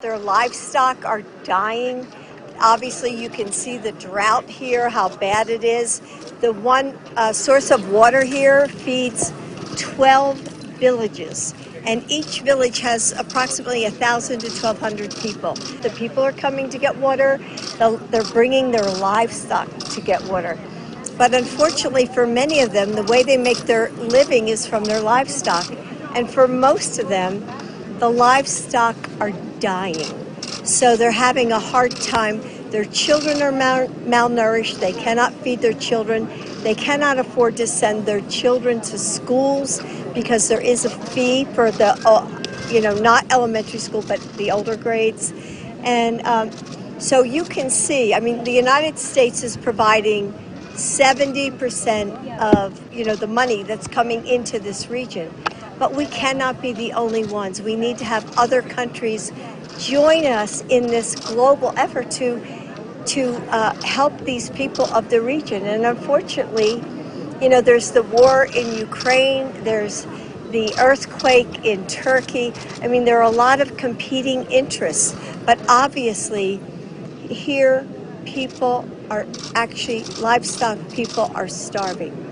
Their livestock are dying. Obviously, you can see the drought here, how bad it is. The one source of water here feeds 12 villages, and each village has approximately 1,000 to 1,200 people. The people are coming to get water. They're bringing their livestock to get water. But unfortunately, for many of them, the way they make their living is from their livestock. And for most of them, the livestock are dying. So they're having a hard time. Their children are malnourished. They cannot feed their children. They cannot afford to send their children to schools because there is a fee for the, not elementary school, but the older grades. And so you can see, the United States is providing 70% of, the money that's coming into this region. But we cannot be the only ones. We need to have other countries join us in this global effort to help these people of the region. And unfortunately, there's the war in Ukraine, there's the earthquake in Turkey. There are a lot of competing interests, but obviously here livestock people are starving.